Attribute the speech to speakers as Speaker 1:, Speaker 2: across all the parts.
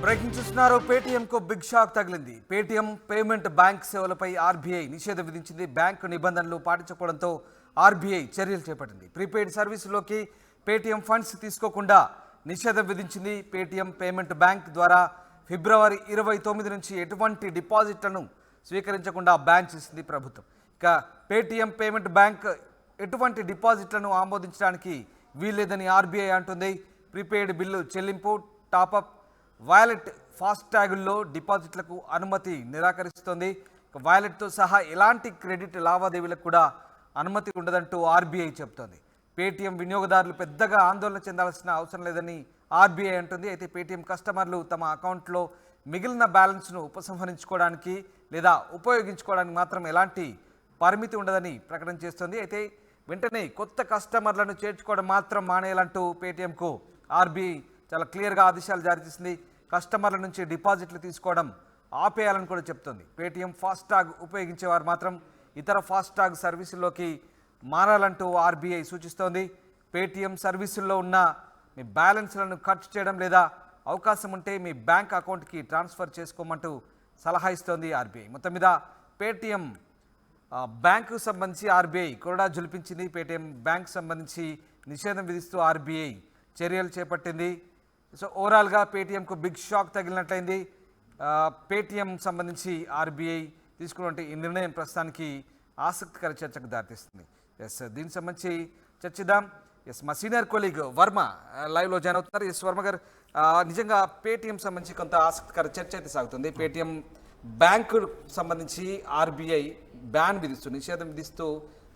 Speaker 1: Breaking చూస్తున్నారు. పేటీఎంకు big shock తగిలింది. Paytm payment bank సేవలపై ఆర్బీఐ నిషేధం విధించింది. బ్యాంకు నిబంధనలు పాటించకపోవడంతో ఆర్బీఐ చర్యలు చేపట్టింది. ప్రీపెయిడ్ సర్వీసులోకి పేటీఎం ఫండ్స్ తీసుకోకుండా నిషేధం విధించింది. పేటీఎం పేమెంట్ బ్యాంక్ ద్వారా ఫిబ్రవరి 29 నుంచి ఎటువంటి డిపాజిట్లను స్వీకరించకుండా బ్యాన్ చేసింది ప్రభుత్వం. ఇక పేటీఎం పేమెంట్ బ్యాంక్ ఎటువంటి డిపాజిట్లను ఆమోదించడానికి వీల్లేదని ఆర్బీఐ అంటుంది. ప్రీపెయిడ్ బిల్లు చెల్లింపు, టాపప్, వాలెట్, ఫాస్టాగ్ల్లో డిపాజిట్లకు అనుమతి నిరాకరిస్తోంది. వాలెట్తో సహా ఎలాంటి క్రెడిట్ లావాదేవీలకు కూడా అనుమతి ఉండదంటూ ఆర్బీఐ చెబుతోంది. పేటీఎం వినియోగదారులు పెద్దగా ఆందోళన చెందాల్సిన అవసరం లేదని ఆర్బీఐ అంటుంది. అయితే పేటీఎం కస్టమర్లు తమ అకౌంట్లో మిగిలిన బ్యాలెన్స్ను ఉపసంహరించుకోవడానికి లేదా ఉపయోగించుకోవడానికి మాత్రం ఎలాంటి పరిమితి ఉండదని ప్రకటన చేస్తోంది. అయితే వెంటనే కొత్త కస్టమర్లను చేర్చుకోవడం మాత్రం మానేయాలంటూ పేటీఎంకు ఆర్బీఐ చాలా క్లియర్గా ఆదేశాలు జారీ చేసింది. కస్టమర్ల నుంచి డిపాజిట్లు తీసుకోవడం ఆపేయాలని కూడా చెప్తోంది. పేటీఎం ఫాస్టాగ్ ఉపయోగించేవారు మాత్రం ఇతర ఫాస్టాగ్ సర్వీసుల్లోకి మారాలంటూ ఆర్బీఐ సూచిస్తోంది. పేటీఎం సర్వీసుల్లో ఉన్న మీ బ్యాలెన్స్లను ఖర్చు చేయడం లేదా అవకాశం ఉంటే మీ బ్యాంక్ అకౌంట్కి ట్రాన్స్ఫర్ చేసుకోమంటూ సలహా ఇస్తోంది ఆర్బీఐ. మొత్తం మీద పేటీఎం బ్యాంకు సంబంధించి ఆర్బీఐ కొరడా జులిపించింది. పేటీఎం బ్యాంక్ సంబంధించి నిషేధం విధిస్తూ ఆర్బీఐ చర్యలు చేపట్టింది. సో ఓవరాల్గా పేటీఎంకు బిగ్ షాక్ తగిలినట్లయింది. పేటీఎం సంబంధించి ఆర్బీఐ తీసుకున్నటువంటి ఈ నిర్ణయం ప్రస్తుతానికి ఆసక్తికర చర్చకు దారితీస్తుంది. దీనికి సంబంధించి చర్చిద్దాం. మా సీనియర్ కొలీగ్ వర్మ లైవ్లో జాయిన్ అవుతున్నారు. వర్మ గారు, నిజంగా పేటీఎం సంబంధించి కొంత ఆసక్తికర చర్చ అయితే సాగుతుంది. పేటీఎం బ్యాంకు సంబంధించి ఆర్బీఐ బ్యాన్ విధిస్తూ, నిషేధం విధిస్తూ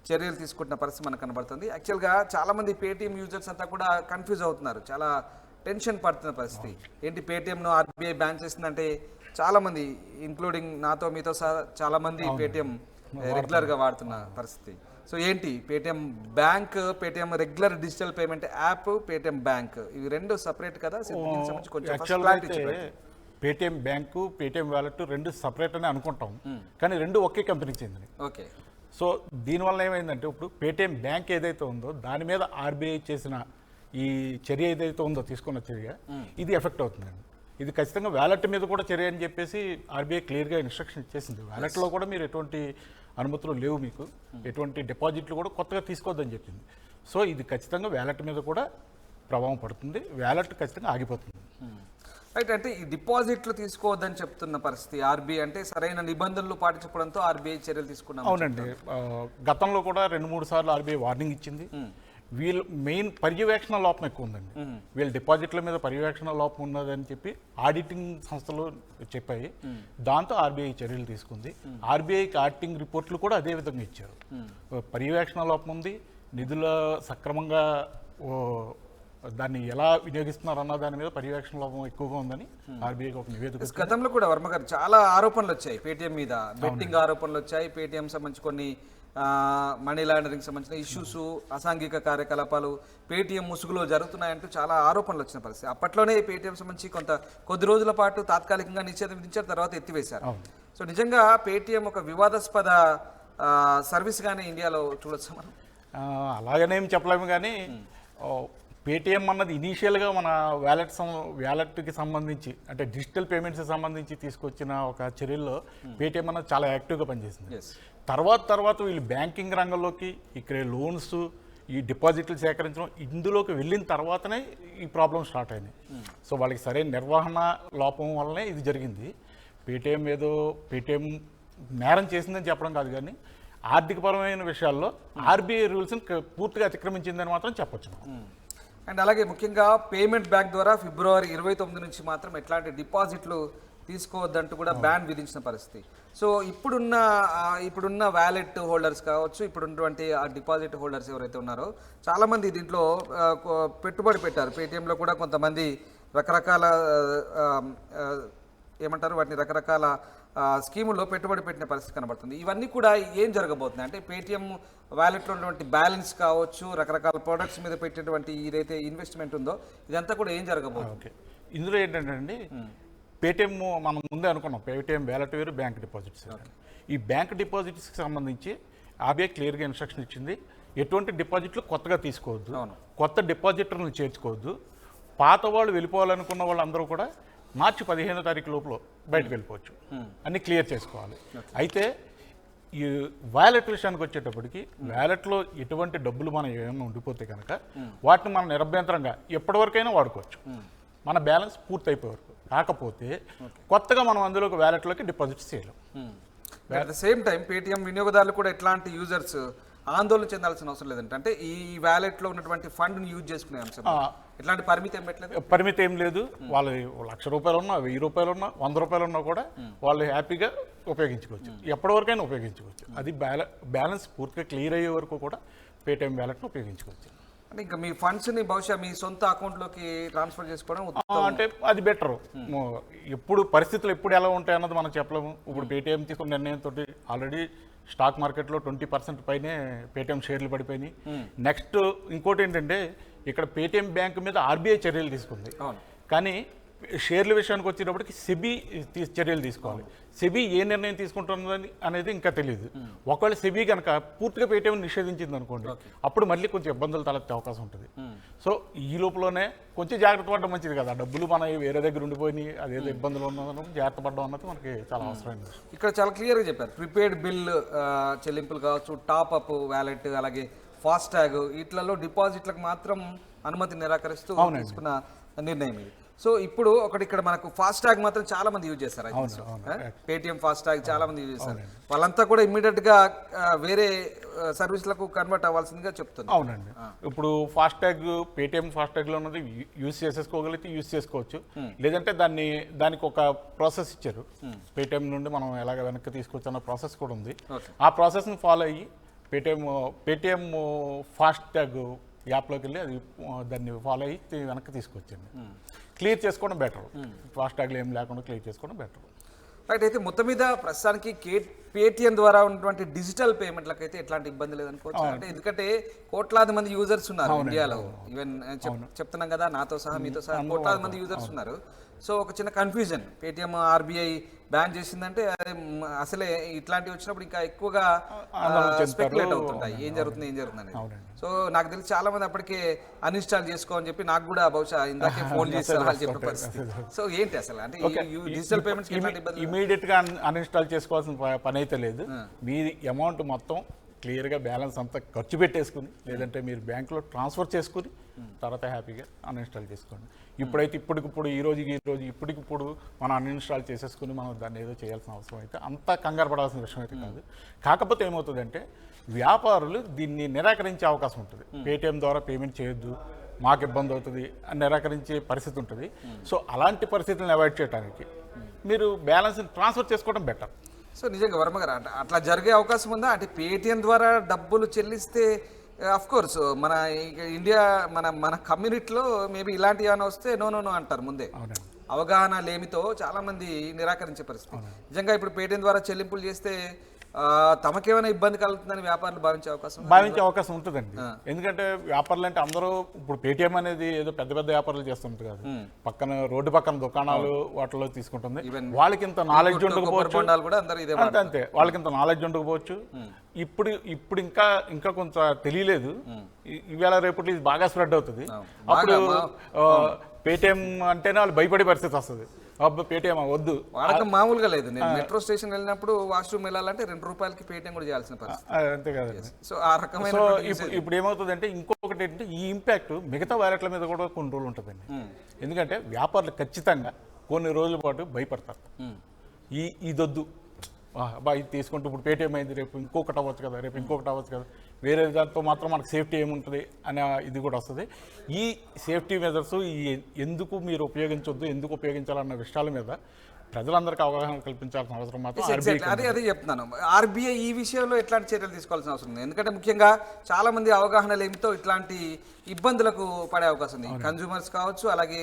Speaker 1: చర్యలు తీసుకుంటున్న పరిస్థితి మనకు కనబడుతుంది. యాక్చువల్గా చాలామంది పేటీఎం యూజర్స్ అంతా కూడా కన్ఫ్యూజ్ అవుతున్నారు, చాలా టెన్షన్ పడుతున్న పరిస్థితి. ఏంటి పేటీఎంను ఆర్బీఐ బ్యాన్ చేసిందంటే చాలామంది, ఇంక్లూడింగ్ నాతో మీతో సహా చాలామంది పేటీఎం రెగ్యులర్గా వాడుతున్న పరిస్థితి. సో ఏంటి Paytm bank, Paytm regular digital payment app, Paytm bank, ఇవి రెండు సపరేట్ కదా?
Speaker 2: పేటీఎం బ్యాంకు, పేటీఎం వ్యాలెట్ రెండు సపరేట్ అని అనుకుంటాం, కానీ రెండు ఒకే కంపెనీకి చెందినవి.
Speaker 1: ఓకే.
Speaker 2: సో దీనివల్ల ఏమైందంటే ఇప్పుడు పేటీఎం బ్యాంక్ ఏదైతే ఉందో దాని మీద ఆర్బీఐ చేసిన ఈ చర్య ఏదైతే ఉందో, తీసుకున్న చర్య, ఇది ఎఫెక్ట్ అవుతుందండి. ఇది ఖచ్చితంగా వ్యాలెట్ మీద కూడా చర్య అని చెప్పేసి ఆర్బీఐ క్లియర్గా ఇన్స్ట్రక్షన్ ఇచ్చేసింది. వ్యాలెట్లో కూడా మీరు ఎటువంటి అనుమతులు లేవు, మీకు ఎటువంటి డిపాజిట్లు కూడా కొత్తగా తీసుకోవద్దని చెప్పింది. సో ఇది ఖచ్చితంగా వ్యాలెట్ మీద కూడా ప్రభావం పడుతుంది, వ్యాలెట్ ఖచ్చితంగా ఆగిపోతుంది.
Speaker 1: రైట్. అంటే ఈ డిపాజిట్లు తీసుకోవద్దని చెప్తున్న పరిస్థితి ఆర్బీఐ, అంటే సరైన నిబంధనలు పాటించడంతో ఆర్బీఐ చర్యలు తీసుకున్నాం.
Speaker 2: అవునండి, గతంలో కూడా 2-3 సార్లు ఆర్బీఐ వార్నింగ్ ఇచ్చింది. వీళ్ళు మెయిన్ పర్యవేక్షణ లోపం ఎక్కువ ఉందండి. వీళ్ళ డిపాజిట్ల మీద పర్యవేక్షణ లోపం ఉన్నదని చెప్పి ఆడిటింగ్ సంస్థలు చెప్పాయి. దాంతో ఆర్బీఐ చర్యలు తీసుకుంది. ఆర్బీఐకి ఆడిటింగ్ రిపోర్ట్లు కూడా అదే విధంగా ఇచ్చారు. పర్యవేక్షణ లోపం ఉంది, నిధుల సక్రమంగా దాన్ని ఎలా వినియోగిస్తున్నారు అన్న దాని మీద పర్యవేక్షణ లోపం ఎక్కువగా ఉందని ఆర్బీఐకి ఒక నివేదిక.
Speaker 1: గతంలో కూడా వర్మ గారు చాలా ఆరోపణలు వచ్చాయి పేటీఎం మీద, బెట్టింగ్ ఆరోపణలు వచ్చాయి. పేటీఎం సంబంధించి కొన్ని మనీ లాండరింగ్ సంబంధించిన ఇష్యూస్, అసాంఘిక కార్యకలాపాలు పేటీఎం ముసుగులో జరుగుతున్నాయంటూ చాలా ఆరోపణలు వచ్చిన పరిస్థితి. అప్పట్లోనే పేటీఎం సంబంధించి కొద్ది రోజుల పాటు తాత్కాలికంగా నిషేధం విధించారు, తర్వాత ఎత్తివేశారు. సో నిజంగా పేటీఎం ఒక వివాదాస్పద సర్వీస్గానే ఇండియాలో చూడొచ్చు మనం?
Speaker 2: అలాగనేం చెప్పలేము, కానీ పేటీఎం అన్నది ఇనీషియల్గా మన వ్యాలెట్కి సంబంధించి, అంటే డిజిటల్ పేమెంట్స్కి సంబంధించి తీసుకొచ్చిన ఒక చర్యల్లో పేటీఎం అన్నది చాలా యాక్టివ్గా పనిచేసింది. తర్వాత వీళ్ళు బ్యాంకింగ్ రంగంలోకి, ఇక్కడ లోన్స్, ఈ డిపాజిట్లు సేకరించడం, ఇందులోకి వెళ్ళిన తర్వాతనే ఈ ప్రాబ్లం స్టార్ట్ అయింది. సో వాళ్ళకి సరైన నిర్వహణ లోపం వల్లనే ఇది జరిగింది. పేటీఎం నేరం చేసిందని చెప్పడం కాదు, కానీ ఆర్థికపరమైన విషయాల్లో ఆర్బీఐ రూల్స్ని పూర్తిగా అతిక్రమించిందని మాత్రం చెప్పొచ్చు.
Speaker 1: అండ్ అలాగే ముఖ్యంగా పేమెంట్ బ్యాంక్ ద్వారా ఫిబ్రవరి 29 నుంచి మాత్రం ఎట్లాంటి డిపాజిట్లు తీసుకోవద్దంటూ కూడా బ్యాన్ విధించిన పరిస్థితి. సో ఇప్పుడున్న వ్యాలెట్ హోల్డర్స్ కావచ్చు, ఇప్పుడున్నటువంటి ఆ డిపాజిట్ హోల్డర్స్ ఎవరైతే ఉన్నారో చాలామంది దీంట్లో పెట్టుబడి పెట్టారు. పేటీఎంలో కూడా కొంతమంది రకరకాల వాటిని రకరకాల స్కీముల్లో పెట్టుబడి పెట్టిన పరిస్థితి కనబడుతుంది. ఇవన్నీ కూడా ఏం జరగబోతుంది అంటే పేటీఎం వ్యాలెట్లో ఉన్నటువంటి బ్యాలెన్స్ కావచ్చు, రకరకాల ప్రొడక్ట్స్ మీద పెట్టేటువంటి ఏదైతే ఇన్వెస్ట్మెంట్ ఉందో, ఇదంతా కూడా ఏం జరగబోతుంది?
Speaker 2: ఇందులో ఏంటంటే అండి, పేటీఎం మనం ముందే అనుకున్నాం, పేటీఎం వ్యాలెట్ వేరు, బ్యాంక్ డిపాజిట్స్. ఈ బ్యాంక్ డిపాజిట్స్కి సంబంధించి ఆర్బీఐ క్లియర్గా ఇన్స్ట్రక్షన్ ఇచ్చింది, ఎటువంటి డిపాజిట్లు కొత్తగా తీసుకోవద్దు, కొత్త డిపాజిటర్లను చేర్చుకోవద్దు, పాత వాళ్ళు వెళ్ళిపోవాలనుకున్న వాళ్ళందరూ కూడా మార్చి 15వ తారీఖు లోపల బయటకు వెళ్ళిపోవచ్చు, అన్ని క్లియర్ చేసుకోవాలి. అయితే ఈ వ్యాలెట్ విషయానికి వచ్చేటప్పటికి వ్యాలెట్లో ఎటువంటి డబ్బులు మనం ఏమైనా ఉండిపోతే కనుక వాటిని మనం నిరభ్యంతరంగా ఎప్పటివరకైనా వాడుకోవచ్చు, మన బ్యాలెన్స్ పూర్తయిపోయే వరకు. కాకపోతే కొత్తగా మనం అందులోకి వ్యాలెట్లోకి డిపాజిట్ చేయలేం.
Speaker 1: At the same time Paytm వినియోగదారులు కూడా ఎట్లాంటి యూజర్స్ ఆందోళన చెందాల్సిన అవసరం లేదంటే, అంటే ఈ వ్యాలెట్లో ఉన్నటువంటి ఫండ్ని యూజ్ చేసుకునే అంశం ఎట్లాంటి పరిమితి ఏం పెట్టలేదు.
Speaker 2: పరిమితి ఏం లేదు. వాళ్ళు ₹1,00,000 ఉన్నా, ₹1,000 ఉన్నా, ₹100 ఉన్నా కూడా వాళ్ళు హ్యాపీగా ఉపయోగించుకోవచ్చు, ఎప్పటి వరకైనా ఉపయోగించుకోవచ్చు. అది బ్యాలెన్స్ పూర్తిగా క్లియర్ అయ్యే వరకు కూడా పేటిఎం వ్యాలెట్ను ఉపయోగించుకోవచ్చు.
Speaker 1: అంటే ఇంకా మీ ఫండ్స్ని బహుశా మీ సొంత అకౌంట్లోకి ట్రాన్స్ఫర్ చేసుకోవడం
Speaker 2: అంటే అది బెటర్. ఎప్పుడు పరిస్థితులు ఎప్పుడు ఎలా ఉంటాయి అన్నది మనం చెప్పలేము. ఇప్పుడు పేటిఎం తీసుకున్న నిర్ణయంతో ఆల్రెడీ స్టాక్ మార్కెట్లో 20% పైనే పేటిఎం షేర్లు పడిపోయినాయి. నెక్స్ట్ ఇంకోటి ఏంటంటే, ఇక్కడ పేటిఎం బ్యాంక్ మీద ఆర్బీఐ చర్యలు తీసుకుంది, కానీ షేర్ల విషయానికి వచ్చేటప్పటికి సెబీ చర్యలు తీసుకోవాలి. సెబీ ఏ నిర్ణయం తీసుకుంటుందని అనేది ఇంకా తెలియదు. ఒకవేళ సెబీ కనుక పూర్తిగా పేటిఎం నిషేధించింది అనుకోండి, అప్పుడు మళ్ళీ కొంచెం ఇబ్బందులు తలెత్తే అవకాశం ఉంటుంది. సో ఈ లోపలనే కొంచెం జాగ్రత్త పడడం మంచిది కదా. డబ్బులు మన వేరే దగ్గర ఉండిపోయి అదేదో ఇబ్బందులు ఉన్నదని జాగ్రత్త పడడం అన్నది మనకి చాలా అవసరమైనది.
Speaker 1: ఇక్కడ చాలా క్లియర్గా చెప్పారు. ప్రిపేడ్ బిల్ చెల్లింపులు కావచ్చు, టాప్అప్ వ్యాలెట్, అలాగే ఫాస్టాగ్, వీటిలలో డిపాజిట్లకు మాత్రం అనుమతి నిరాకరిస్తూ తీసుకున్న నిర్ణయం ఇది. సో ఇప్పుడు ఒకటి ఇక్కడ మనకు ఫాస్టాగ్ మాత్రం చాలా మంది యూజ్ చేస్తారు. పేటిఎం ఫాస్టాగ్ చాలా మంది యూజ్ చేస్తారు. వాళ్ళంతా కూడా ఇమ్మీడియట్ గా వేరే సర్వీస్లకు కన్వర్ట్ అవ్వాల్సిందిగా చెప్తుంది.
Speaker 2: అవునండి. ఇప్పుడు ఫాస్టాగ్ పేటిఎం ఫాస్టాగ్ లో ఉన్నది యూజ్ చేసేసుకోగలిగితే యూజ్ చేసుకోవచ్చు, లేదంటే దానికి ఒక ప్రాసెస్ ఇచ్చారు. పేటిఎం నుండి మనం ఎలాగ వెనక్కి తీసుకోవచ్చు అన్న ప్రాసెస్ కూడా ఉంది. ఆ ప్రాసెస్ ని ఫాలో అయ్యి పేటిఎం ఫాస్టాగ్ యాప్లోకి వెళ్ళి అది దాన్ని ఫాలో అయ్యి వెనక్కి తీసుకొచ్చండి. క్లియర్ చేసుకోవడం బెటర్. ఫాస్టాగ్లో ఏం లేకుండా క్లియర్ చేసుకోవడం బెటర్.
Speaker 1: రైట్. అయితే మొత్తం మీద ప్రస్తుతానికి పేటిఎం ద్వారా ఉన్నటువంటి డిజిటల్ పేమెంట్లకు అయితే ఎట్లాంటి ఇబ్బంది లేదనుకోవచ్చు. అంటే ఎందుకంటే కోట్లాది మంది యూజర్స్ ఉన్నారు ఇండియాలో. ఈవెన్ చెప్తున్నాం కదా, నాతో సహా మీతో సహా కోట్లాది మంది యూజర్స్ ఉన్నారు. సో ఒక చిన్న కన్ఫ్యూజన్, పేటిఎం ఆర్బీఐ బ్యాన్ చేసిందంటే అసలే ఇట్లాంటివి వచ్చినప్పుడు ఇంకా ఎక్కువగా స్పెక్యులేట్ అవుతుంటాయి, ఏం జరుగుతుంది అనేది. సో నాకు తెలిసి చాలా మంది అప్పటికే అన్ఇన్స్టాల్ చేసుకోని చెప్పి నాకు కూడా బహుశా ఇందాకే ఫోన్ చేస్తారు వాళ్ళు చెప్పే పరిస్థితి. సో ఏంటి అసలు అంటే డిజిటల్ పేమెంట్స్
Speaker 2: ఇమీడియట్ గా అన్ఇన్స్టాల్ చేసుకోవాల్సిన పని అయితే లేదు. మీ అమౌంట్ మొత్తం క్లియర్గా బ్యాలెన్స్ అంతా ఖర్చు పెట్టేసుకుని, లేదంటే మీరు బ్యాంకులో ట్రాన్స్ఫర్ చేసుకుని తర్వాత హ్యాపీగా అన్ఇన్స్టాల్ చేసుకోండి. ఇప్పుడైతే ఇప్పటికిప్పుడు మనం అన్ఇన్స్టాల్ చేసేసుకుని మనం దాన్ని ఏదో చేయాల్సిన అవసరం అయితే అంత కంగారు పడాల్సిన విషయం అయితే కాదు. కాకపోతే ఏమవుతుందంటే వ్యాపారులు దీన్ని నిరాకరించే అవకాశం ఉంటుంది. పేటిఎం ద్వారా పేమెంట్ చేయొద్దు, మాకు ఇబ్బంది అవుతుంది అని నిరాకరించే పరిస్థితి ఉంటుంది. సో అలాంటి పరిస్థితులను అవాయిడ్ చేయడానికి మీరు బ్యాలెన్స్ని ట్రాన్స్ఫర్ చేసుకోవడం బెటర్.
Speaker 1: సో నిజంగా వర్మ గారు అంటే అట్లా జరిగే అవకాశం ఉందా? అంటే పేటిఎం ద్వారా డబ్బులు చెల్లిస్తే అఫ్ కోర్స్ మన ఇండియా మన కమ్యూనిటీలో మేబీ ఇలాంటి ఏమైనా వస్తే నో అంటారు ముందే. అవగాహన లేమితో చాలా మంది నిరాకరించే పరిస్థితి. నిజంగా ఇప్పుడు పేటిఎం ద్వారా చెల్లింపులు చేస్తే తమకేమైనా ఇబ్బంది కలుగుతుందని వ్యాపారులు భావించే
Speaker 2: అవకాశం ఉంటుందండి. ఎందుకంటే వ్యాపారులు అంటే అందరూ ఇప్పుడు పేటిఎం అనేది ఏదో పెద్ద వ్యాపారులు చేస్తుంటారు కాదు, పక్కన రోడ్డు పక్కన దుకాణాలు వాటిలో తీసుకుంటుంది. వాళ్ళకి ఇంత నాలెడ్జ్ ఉండకపోవచ్చు, అంతే వాళ్ళకి ఇంత నాలెడ్జ్ ఉండకపోవచ్చు. ఇప్పుడు ఇంకా కొంత తెలియలేదు. ఈవేళ రేపటి ఇది బాగా స్ప్రెడ్ అవుతుంది. అప్పుడు పేటిఎం అంటేనే వాళ్ళు భయపడే పరిస్థితి వస్తుంది. పేటిఎం వద్దు,
Speaker 1: వాళ్ళకి మామూలుగా లేదు. నేను మెట్రో స్టేషన్ వెళ్ళినప్పుడు వాష్రూమ్ వెళ్ళాలంటే ₹2 పేటిఎం కూడా చేయాల్సిన పరిస్థితి.
Speaker 2: అంతే కదండి.
Speaker 1: సో ఆ రకమైన
Speaker 2: ఇప్పుడు ఏమవుతుందంటే ఇంకొకటి ఏంటంటే ఈ ఇంపాక్ట్ మిగతా వ్యాలెట్ల మీద కూడా కొన్ని రోజులు ఉంటుందండి. ఎందుకంటే వ్యాపారులు ఖచ్చితంగా కొన్ని రోజుల పాటు భయపడతారు. ఇదొద్దు ఇది తీసుకుంటూ ఇప్పుడు పేటిఎం అయింది, రేపు ఇంకొకటి అవ్వచ్చు కదా, వేరే దాంతో మాత్రం మనకు సేఫ్టీ ఏముంటుంది అనే ఇది కూడా వస్తుంది. ఈ సేఫ్టీ మెజర్స్ ఎందుకు మీరు ఉపయోగించొద్దు, ఎందుకు ఉపయోగించాలన్న విషయాల మీద ప్రజలందరికీ అవగాహన కల్పించాల్సిన అవసరం మాత్రం
Speaker 1: అదే చెప్తున్నాను. ఆర్బీఐ ఈ విషయంలో ఎట్లాంటి చర్యలు తీసుకోవాల్సిన అవసరం ఉంది. ఎందుకంటే ముఖ్యంగా చాలా మంది అవగాహన లేమితో ఇట్లాంటి ఇబ్బందులకు పడే అవకాశం ఉంది. కన్జ్యూమర్స్ కావచ్చు, అలాగే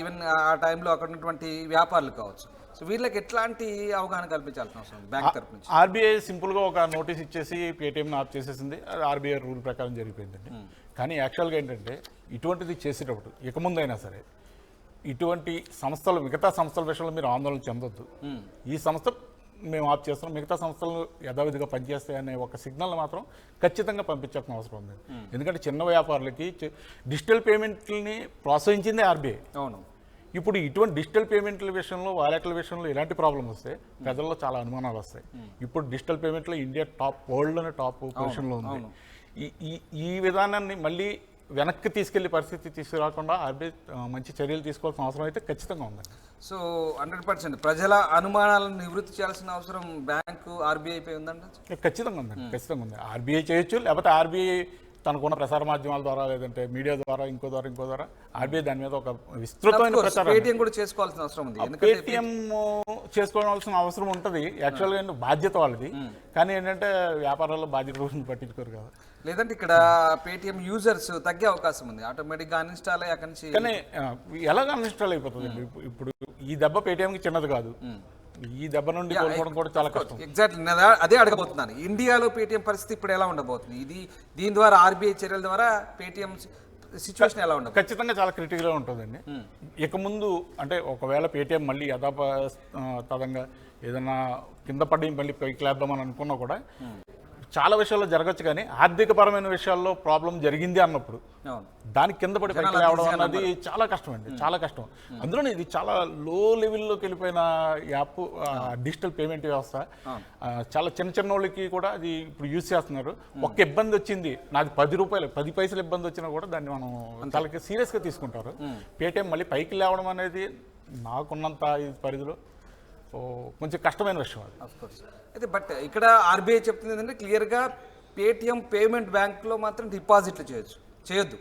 Speaker 1: ఈవెన్ ఆ టైంలో అక్కడ ఉన్నటువంటి వ్యాపారులు కావచ్చు. సో వీళ్ళకి ఎట్లాంటి అవగాహన కల్పించాల్సిన అవసరం బ్యాంక్ తరఫు నుంచి?
Speaker 2: ఆర్బీఐ సింపుల్గా ఒక నోటీస్ ఇచ్చేసి పేటిఎంని ఆఫ్ చేసేసింది. అది ఆర్బీఐ రూల్ ప్రకారం జరిగిపోయిందండి. కానీ యాక్చువల్గా ఏంటంటే ఇటువంటిది చేసేటప్పుడు ఇక ముందైనా సరే ఇటువంటి మిగతా సంస్థల విషయంలో మీరు ఆందోళన చెందొద్దు. ఈ సంస్థ మేము ఆఫ్ చేస్తున్నాం, మిగతా సంస్థలు యథావిధిగా పనిచేస్తాయి అనే ఒక సిగ్నల్ మాత్రం ఖచ్చితంగా పంపించాల్సిన అవసరం ఉంది. ఎందుకంటే చిన్న వ్యాపారులకి డిజిటల్ పేమెంట్ని ప్రోత్సహించింది ఆర్బీఐ.
Speaker 1: అవును.
Speaker 2: ఇప్పుడు ఇటువంటి డిజిటల్ పేమెంట్ల విషయంలో వాలెట్ల విషయంలో ఇలాంటి ప్రాబ్లం వస్తే ప్రజల్లో చాలా అనుమానాలు వస్తాయి. ఇప్పుడు డిజిటల్ పేమెంట్లో ఇండియా వరల్డ్లోనే టాప్ పొజిషన్లో ఉంది. ఈ విధానాన్ని మళ్ళీ వెనక్కి తీసుకెళ్లే పరిస్థితి తీసుకురాకుండా ఆర్బీఐ మంచి చర్యలు తీసుకోవాల్సిన అవసరం అయితే ఖచ్చితంగా ఉందండి.
Speaker 1: సో 100% ప్రజల అనుమానాలను నివృత్తి చేయాల్సిన అవసరం బ్యాంకు ఆర్బీఐపై ఉందండి.
Speaker 2: ఖచ్చితంగా ఉందండి, ఖచ్చితంగా ఉంది. ఆర్బీఐ చేయొచ్చు, లేకపోతే ఆర్బీఐ తనకున్న ప్రసార మాధ్యమాల ద్వారా లేదంటే మీడియా ద్వారా ఇంకో ద్వారా ఆర్బీఐ దాని మీద ఒక విస్తృతమైన ప్రచారం.
Speaker 1: పేటీఎం కూడా చేసుకోవాల్సిన అవసరం ఉంది.
Speaker 2: పేటీఎం చేసుకోవాల్సిన అవసరం ఉంటుంది. యాక్చువల్గా బాధ్యత వాళ్ళది, కానీ ఏంటంటే వ్యాపారాల్లో బాధ్యత కోసం పట్టించుకోరు కదా.
Speaker 1: లేదంటే ఇక్కడ పేటీఎం యూజర్స్ తగ్గే అవకాశం ఉంది, ఆటోమేటిక్గా అన్ఇన్స్టాల్ అయ్యి అక్కడి నుంచి.
Speaker 2: కానీ ఎలాగ అన్ఇన్స్టాల్ అయిపోతుంది? ఇప్పుడు ఈ దెబ్బ పేటీఎంకి చిన్నది కాదు, ఈ దెబ్బ నుండి కోలుకోవడం కూడా చాలా కష్టం.
Speaker 1: ఎగ్జాక్ట్లీ అదే అడగబోతున్నాను. ఇండియాలో పేటీఎం పరిస్థితి ఇప్పుడు ఎలా ఉండబోతుంది? దీని ద్వారా ఆర్బీఐ చర్యల ద్వారా పేటీఎం సిచ్యువేషన్ ఎలా ఉండదు?
Speaker 2: ఖచ్చితంగా చాలా క్రిటికల్గా ఉంటుందండి. ఇక ముందు అంటే ఒకవేళ పేటీఎం మళ్ళీ యథాతథంగా ఏదైనా కింద పడి మళ్ళీ పైకి లేద్దామని అనుకున్నా కూడా చాలా విషయాల్లో జరగచ్చు, కానీ ఆర్థికపరమైన విషయాల్లో ప్రాబ్లం జరిగింది అన్నప్పుడు దానికి కింద పడి పైకి లేవడం అన్నది చాలా కష్టం అండి, చాలా కష్టం. అందులోనే ఇది చాలా లో లెవెల్లోకి వెళ్ళిపోయిన యాప్, డిజిటల్ పేమెంట్ వ్యవస్థ. చాలా చిన్న వాళ్ళకి కూడా అది ఇప్పుడు యూజ్ చేస్తున్నారు. ఒక్క ఇబ్బంది వచ్చింది, నాది 10 రూపాయలు 10 పైసలు ఇబ్బంది వచ్చినా కూడా దాన్ని మనం చాలా సీరియస్గా తీసుకుంటారు. పేటీఎం మళ్ళీ పైకి లేవడం అనేది నాకున్నంత పరిధిలో కొంచెం కష్టమైన విషయం అది.
Speaker 1: అయితే బట్ ఇక్కడ ఆర్బీఐ చెప్తుంది ఏంటంటే క్లియర్గా పేటీఎం పేమెంట్ బ్యాంక్లో మాత్రం డిపాజిట్లు చేయొద్దు.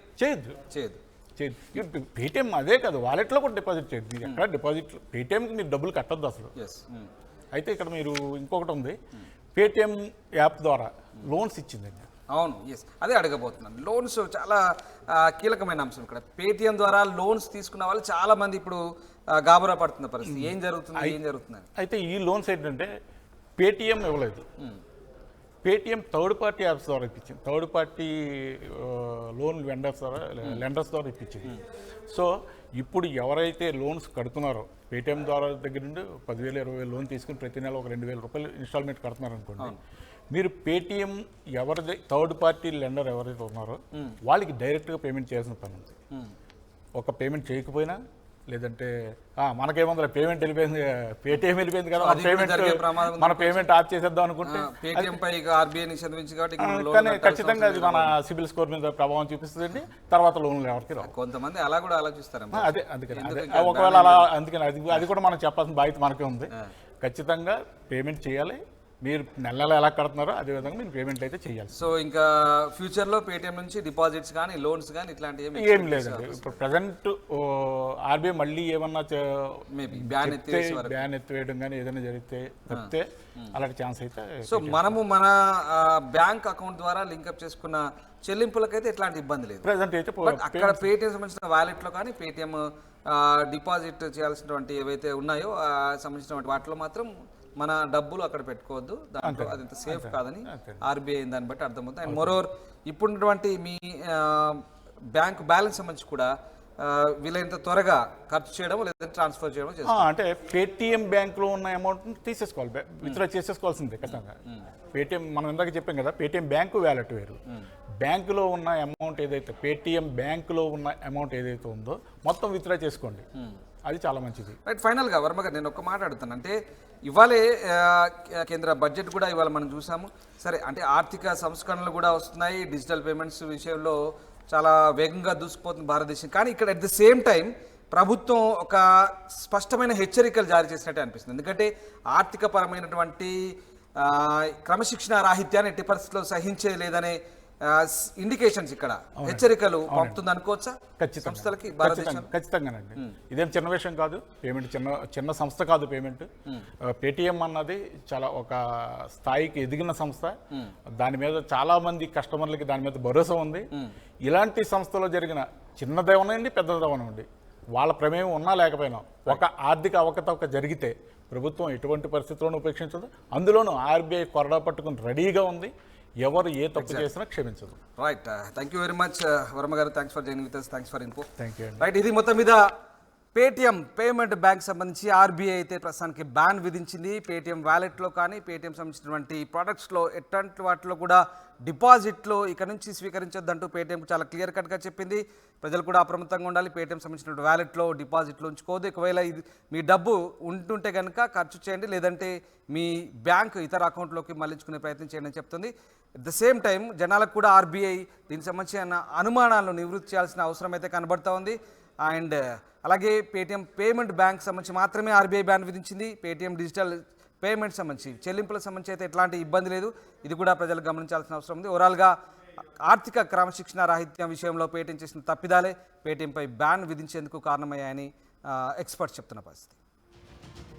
Speaker 2: పేటీఎం అదే కాదు, వాలెట్లో కూడా డిపాజిట్ చేయొద్దు. ఎక్కడ డిపాజిట్ పేటీఎంకి మీరు డబ్బులు కట్టద్దు అసలు. అయితే ఇక్కడ మీరు ఇంకొకటి ఉంది, పేటీఎం యాప్ ద్వారా లోన్స్ ఇచ్చిందండి.
Speaker 1: అవును, అదే అడగబోతున్నాను. లోన్స్ చాలా కీలకమైన అంశం. ఇక్కడ పేటీఎం ద్వారా లోన్స్ తీసుకున్న వాళ్ళు చాలా మంది ఇప్పుడు గాబరా పడుతున్న పరిస్థితి. ఏం జరుగుతుంది?
Speaker 2: అయితే ఈ లోన్స్ ఏంటంటే పేటీఎం ఇవ్వలేదు, పేటీఎం థర్డ్ పార్టీ యాప్స్ ద్వారా ఇప్పించింది, థర్డ్ పార్టీ లోన్ లెండర్స్ ద్వారా ఇప్పించింది. సో ఇప్పుడు ఎవరైతే లోన్స్ కడుతున్నారో పేటీఎం ద్వారా దగ్గర నుండి 10,000 20,000 లోన్ తీసుకుని ప్రతి నెల ఒక 2,000 రూపాయలు ఇన్స్టాల్మెంట్ కడుతున్నారు అనుకోండి, మీరు పేటీఎం ఎవరిది థర్డ్ పార్టీ లెండర్ ఎవరైతే ఉన్నారో వాళ్ళకి డైరెక్ట్గా పేమెంట్ చేయాల్సిన పని ఉంది. ఒక పేమెంట్ చేయకపోయినా లేదంటే మనకేమందరూ పేమెంట్ వెళ్ళిపోయింది, పేటీఎం వెళ్ళిపోయింది కదా, మన పేమెంట్ ఆఫ్ చేసేద్దాం అనుకుంటే కానీ ఖచ్చితంగా అది మన సిబిల్ స్కోర్ మీద ప్రభావం చూపిస్తుందండి. తర్వాత లోన్లు ఎవరికి రావు.
Speaker 1: కొంతమంది అలా కూడా ఆలోచిస్తారు.
Speaker 2: అదే అందుకని ఒకవేళ అలా అందుకని అది కూడా మనం చెప్పాల్సిన బాధ్యత మనకే ఉంది. ఖచ్చితంగా పేమెంట్ చేయాలి. మీరు నెలలు ఎలా కడుతున్నారో అదే విధంగా మీరు పేమెంట్ అయితే చేయాలి.
Speaker 1: సో ఇంకా ఫ్యూచర్లో పేటీఎం నుంచి డిపాజిట్స్ కానీ లోన్స్ కానీ ఇట్లాంటివి
Speaker 2: ఏం లేదండి. ఇప్పుడు ప్రజెంట్ ఆర్బీఐ మళ్ళీ ఏమన్నా బ్యాన్ ఎత్తివేయడం కానీ ఏదైనా జరిగితే తప్పితే అలాంటి ఛాన్స్ అయితే.
Speaker 1: సో మనము మన బ్యాంక్ అకౌంట్ ద్వారా లింకప్ చేసుకున్న చెల్లింపులకైతే ఎట్లాంటి ఇబ్బంది లేదు
Speaker 2: ప్రజెంట్ అయితే.
Speaker 1: అక్కడ పేటీఎం సంబంధించిన వ్యాలెట్లో కానీ పేటీఎం డిపాజిట్ చేయాల్సినటువంటి ఏవైతే ఉన్నాయో సంబంధించిన వాటిలో మాత్రం మన డబ్బులు అక్కడ పెట్టుకోవద్దు, దాంట్లో అది ఇంత సేఫ్ కాదని ఆర్బీఐ దాన్ని బట్టి అర్థమవుతుంది. అండ్ మోరోవర్ ఇప్పుడున్నటువంటి మీ బ్యాంక్ బ్యాలెన్స్ సంబంధించి కూడా వీలైనంత త్వరగా ఖర్చు చేయడం లేదా ట్రాన్స్ఫర్ చేయడం చేస్తారు.
Speaker 2: అంటే పేటీఎం బ్యాంక్లో ఉన్న అమౌంట్ తీసేసుకోవాలి, విత్డ్రా చేసేసుకోవాల్సిందే ఖచ్చితంగా. పేటీఎం మనం ఇందాక చెప్పాం కదా, పేటీఎం బ్యాంకు వ్యాలెట్ వేరు. బ్యాంకులో ఉన్న అమౌంట్ ఏదైతే పేటీఎం బ్యాంకులో ఉన్న అమౌంట్ ఏదైతే ఉందో మొత్తం విత్డ్రా చేసుకోండి, అది చాలా మంచిది.
Speaker 1: రైట్. ఫైనల్గా వర్మ గారు నేను ఒక మాట అడుగుతాను. అంటే ఇవాళే కేంద్ర బడ్జెట్ కూడా ఇవాళ మనం చూసాము. సరే, అంటే ఆర్థిక సంస్కరణలు కూడా వస్తున్నాయి, డిజిటల్ పేమెంట్స్ విషయంలో చాలా వేగంగా దూసుకుపోతుంది భారతదేశం. కానీ ఇక్కడ అట్ ద సేమ్ టైం ప్రభుత్వం ఒక స్పష్టమైన హెచ్చరికలు జారీ చేసినట్టే అనిపిస్తుంది. ఎందుకంటే ఆర్థిక పరమైనటువంటి క్రమశిక్షణ రాహిత్యాన్ని ఎట్టి పరిస్థితుల్లో సహించేది లేదనే ఇండికేషన్స్ ఇక్కడ హెచ్చరికలు పంపుతుంది అనుకోవచ్చా సంస్థలకి?
Speaker 2: ఖచ్చితంగానండి. ఇదేం చిన్న విషయం కాదు. పేమెంట్ చిన్న సంస్థ కాదు. పేమెంట్ పేటీఎం అన్నది చాలా ఒక స్థాయికి ఎదిగిన సంస్థ. దాని మీద చాలా మంది కస్టమర్లకి దాని మీద భరోసా ఉంది. ఇలాంటి సంస్థలో జరిగిన చిన్నదేవనండి పెద్దదేవనండి వాళ్ళ ప్రమేయం ఉన్నా లేకపోయినా ఒక ఆర్థిక అవకతవక జరిగితే ప్రభుత్వం ఎటువంటి పరిస్థితుల్లోనూ ఉపేక్షించదు. అందులోనూ ఆర్బీఐ కొరడా పట్టుకుని రెడీగా ఉంది. ఎవరు ఏ తప్పు చేసినా క్షమించదు.
Speaker 1: Right. Thank you very much Varma garu. Thanks for joining with us. Thanks for info.
Speaker 2: Thank you.
Speaker 1: Right. ఇది మొత్తం మీద పేటిఎం పేమెంట్ బ్యాంక్ సంబంధించి ఆర్బీఐ అయితే ప్రస్తుతానికి బ్యాన్ విధించింది. పేటిఎం వ్యాలెట్లో కానీ పేటిఎం సంబంధించినటువంటి ప్రోడక్ట్స్లో ఎట్లాంటి వాటిలో కూడా డిపాజిట్లు ఇక నుంచి స్వీకరించొద్దంటూ పేటిఎంకు చాలా క్లియర్ కట్గా చెప్పింది. ప్రజలు కూడా అప్రమత్తంగా ఉండాలి. పేటిఎం సంబంధించిన వ్యాలెట్లో డిపాజిట్లు ఉంచుకోవద్దు. ఒకవేళ ఇది మీ డబ్బు ఉంటుంటే కనుక ఖర్చు చేయండి, లేదంటే మీ బ్యాంక్ ఇతర అకౌంట్లోకి మళ్లించుకునే ప్రయత్నం చేయండి అని చెప్తుంది. అట్ ద సేమ్ టైం జనాలకు కూడా ఆర్బీఐ దీనికి సంబంధించిన అనుమానాలను నివృత్తి చేయాల్సిన అవసరం అయితే కనబడతా ఉంది. అండ్ అలాగే పేటిఎం పేమెంట్ బ్యాంక్ సంబంధించి మాత్రమే ఆర్బీఐ బ్యాన్ విధించింది. పేటిఎం డిజిటల్ పేమెంట్ సంబంధించి చెల్లింపులకు సంబంధించి అయితే ఎట్లాంటి ఇబ్బంది లేదు. ఇది కూడా ప్రజలు గమనించాల్సిన అవసరం ఉంది. ఓవరాల్గా ఆర్థిక క్రమశిక్షణ రాహిత్యం విషయంలో పేటిఎం చేసిన తప్పిదాలే పేటిఎంపై బ్యాన్ విధించేందుకు కారణమయ్యాయని ఎక్స్పర్ట్స్ చెప్తున్న పరిస్థితి.